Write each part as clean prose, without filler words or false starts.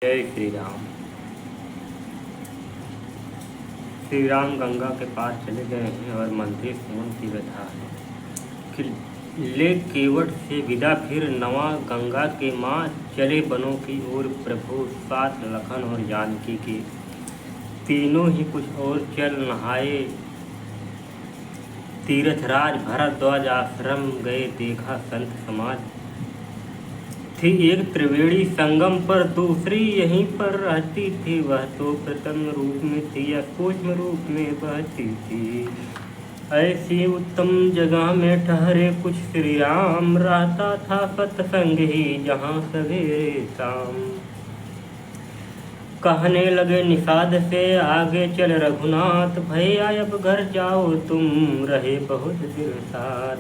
जय श्री राम। श्री राम गंगा के पार चले गए हैं और मंत्री सुमन की व्यथा है कि ले केवट से विदा फिर नवा गंगा के माँ चले बनों की ओर। प्रभु साथ लखन और जानकी के तीनों ही कुछ और चल नहाए। तीर्थराज भरद्वाज आश्रम गए, देखा संत समाज थी एक त्रिवेणी संगम पर, दूसरी यहीं पर रहती थी। वह तो प्रथम रूप में थी या सूक्ष्म रूप में बहती थी। ऐसी उत्तम जगह में ठहरे कुछ श्री राम, रहता था सत्संग ही जहाँ सवेरे शाम। कहने लगे निषाद से आगे चल रघुनाथ, भैया अब घर जाओ तुम रहे बहुत देर साथ।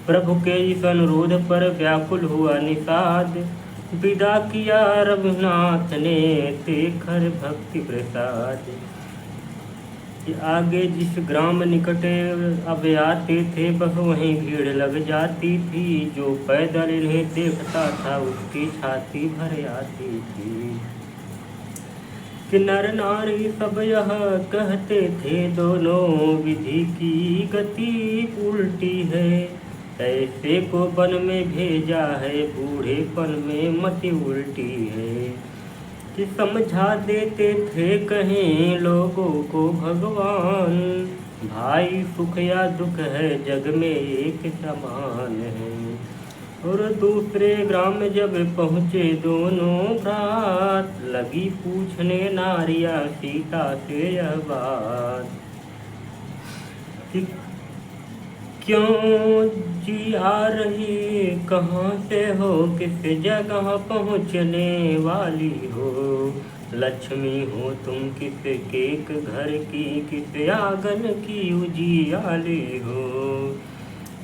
प्रभु के इस अनुरोध पर व्याकुल हुआ निषाद, विदा किया रघुनाथ ने देखकर भक्ति प्रसाद। आगे जिस ग्राम निकटे अब आते थे, बस वहीं भीड़ लग जाती थी। जो पैदल इन्हें देखता था उसकी छाती भर आती थी। कि नर नारी सब यह कहते थे, दोनों विधि की गति उल्टी है। ऐसे को वन में भेजा है, बूढ़ेपन में मति उल्टी है। कि समझा देते थे कहीं लोगों को भगवान, भाई सुख या दुख है जग में एक समान है। और दूसरे ग्राम जब पहुँचे दोनों भ्रात, लगी पूछने नारिया सीता से यह बात कि क्यों जी आ रही, कहाँ से हो, किस जगह पहुँचने वाली हो। लक्ष्मी हो तुम किस केक घर की, किस आंगन की उजियाली हो।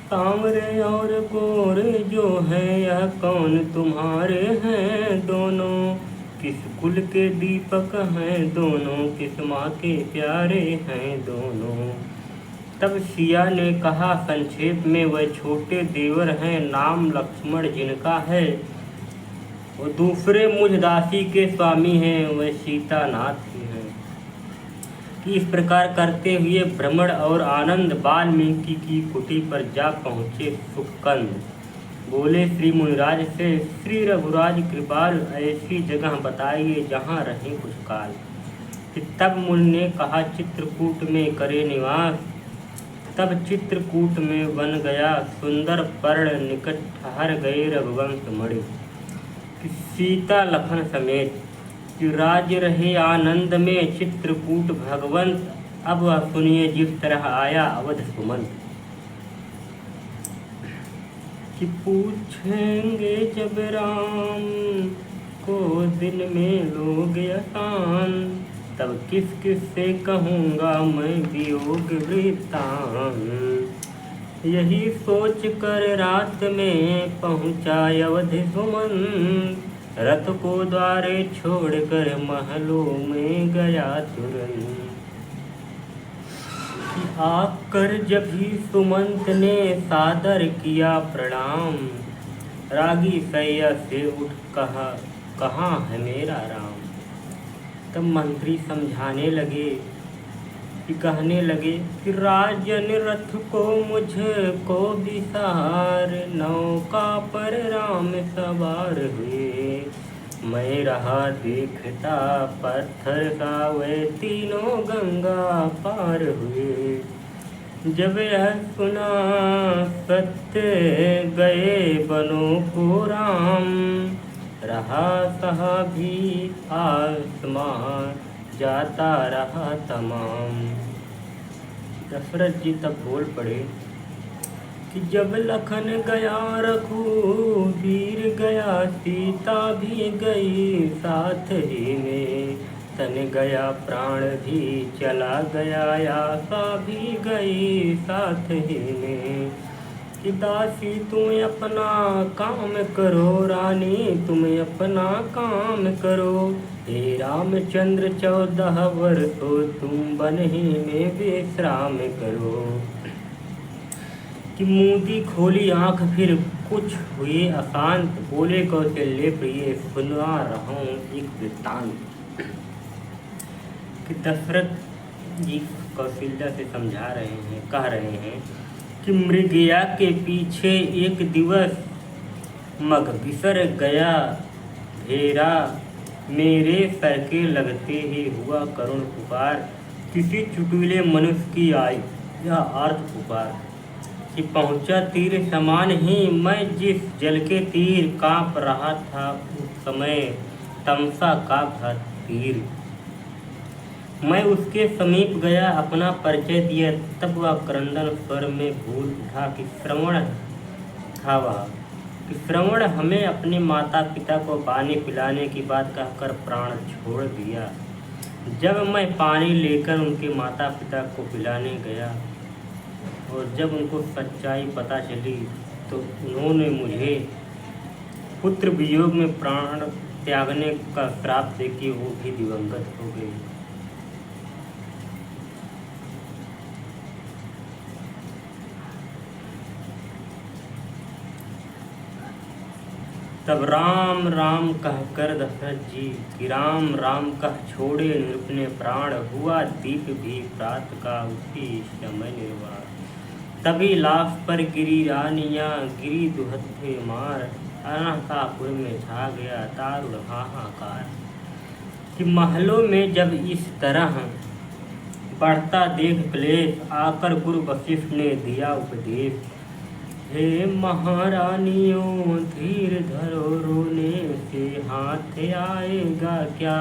सांवरे और गोरे जो हैं यह कौन तुम्हारे हैं दोनों, किस कुल के दीपक हैं दोनों, किस माँ के प्यारे हैं दोनों। तब सिया ने कहा संक्षेप में, वह छोटे देवर हैं नाम लक्ष्मण जिनका है, वो दूसरे मुझ दासी के स्वामी हैं, वह सीतानाथ ही हैं। कि इस प्रकार करते हुए भ्रमण और आनंद वाल्मीकि की कुटी पर जा पहुँचे सुकंद। बोले श्री मुनिराज से, श्री रघुराज कृपाल ऐसी जगह बताइए जहाँ रहें कुछ काल। कि तब मुनि ने कहा चित्रकूट में करे निवास। तब चित्रकूट में बन गया सुंदर पर्ण, निकट ठहर गए रघुवंश मणि। सीता लखन समेत कि राज्य रहे आनंद में चित्रकूट भगवंत। अब वह सुनिए जिस तरह आया अवध सुमंत। कि पूछेंगे जब राम को दिन में लोग आसान, तब किस किस से कहूँगा मैं वियोग वृत्तांत। यही सोच कर रात में पहुँचा अवध सुमंत, रथ को द्वारे छोड़कर महलों में गया तुरंत। आकर जब ही सुमंत ने सादर किया प्रणाम, रागी सैया से उठ कहा कहाँ है मेरा राम। तब मंत्री समझाने लगे कि कहने लगे कि राजन रथ को मुझको विसार, नौका पर राम सवार हुए। मैं रहा देखता पत्थर सा, वे तीनों गंगा पार हुए। जब यह सुना सत्य गए बनों को राम, रहा सहा भी आसमां जाता रहा तमाम। दशरथ जी तब बोल पड़े कि जब लखन गया रघुवीर गया, सीता भी गई साथ ही में। तन गया प्राण भी चला गया, आशा भी गई साथ ही में। कि दासी तुम अपना काम करो, रानी तुम अपना काम करो। हे रामचंद्र 14 वर्षों तुम वन ही में विश्राम करो। कि मूंदी खोली आँख फिर कुछ हुए अशांत, बोले कौशल्य प्रिय, सुना रहा हूँ एक वृत्तांत। कि दशरथ जी कौशल्या से समझा रहे हैं, कह रहे हैं कि मृगया के पीछे एक दिवस मग बिसर गया भेरा, मेरे सर के लगते ही हुआ करुण पुकार, किसी चुटुले मनुष्य की आई यह आर्त पुकार। कि पहुँचा तीर समान ही मैं जिस जल के तीर, काँप रहा था उस समय तमसा का था तीर। मैं उसके समीप गया अपना परिचय दिया, तब वह क्रंदन स्वर में भूल उठा कि श्रवण था वह, कि श्रवण हमें अपने माता पिता को पानी पिलाने की बात कहकर प्राण छोड़ दिया। जब मैं पानी लेकर उनके माता पिता को पिलाने गया और जब उनको सच्चाई पता चली तो उन्होंने मुझे पुत्र वियोग में प्राण त्यागने का श्राप देके वो भी दिवंगत हो गए। तब राम राम कहकर दशरथ जी कि राम राम कह छोड़े नृप ने प्राण, हुआ दीप भी प्रात का उसी समय निर्वाण। तभी लाश पर गिरी रानियाँ, गिरी दुहत्थे मार, अनाथापुर में छा गया दारुण हाहाकार। कि महलों में जब इस तरह बढ़ता देख क्लेश, आकर गुरु वशिष्ठ ने दिया उपदेश। हे महारानियों धीर धरो, रोने से हाथ आएगा क्या,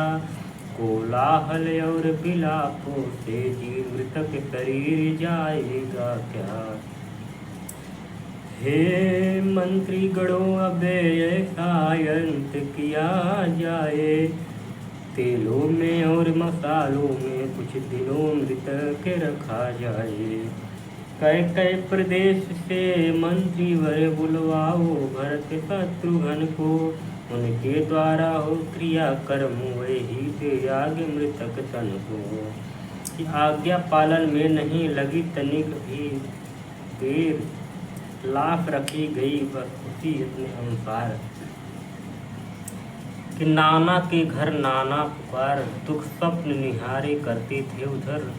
कोलाहल और विलापों से जीव मृतक शरीर जाएगा क्या। हे मंत्री गणों अब ऐसा अंत किया जाए, तेलों में और मसालों में कुछ दिनों मृतक रखा जाए। कई प्रदेश से मंत्री वर बुलवाओ, भरत शत्रुघ्न को उनके द्वारा हो क्रिया कर्म, वही दे आगे मृतक तन को। आज्ञा पालन में नहीं लगी तनिक भी देर, लाश रखी गई बस उसी अपने अनुसार। कि नाना के घर नाना पुकार, दुख स्वप्न निहारे करते थे उधर,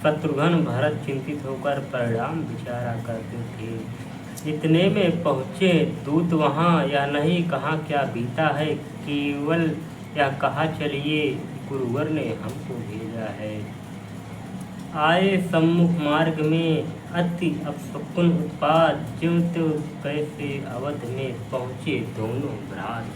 शत्रुघ्न भरत चिंतित होकर परिणाम विचारा करते थे। इतने में पहुँचे दूत वहाँ, या नहीं कहा क्या बीता है, केवल या कहा चलिए गुरुवर ने हमको भेजा है। आए सम्मुख मार्ग में अति अपशकुन उत्पात, ज्यों त्यों कैसे अवध में पहुँचे दोनों भ्रात।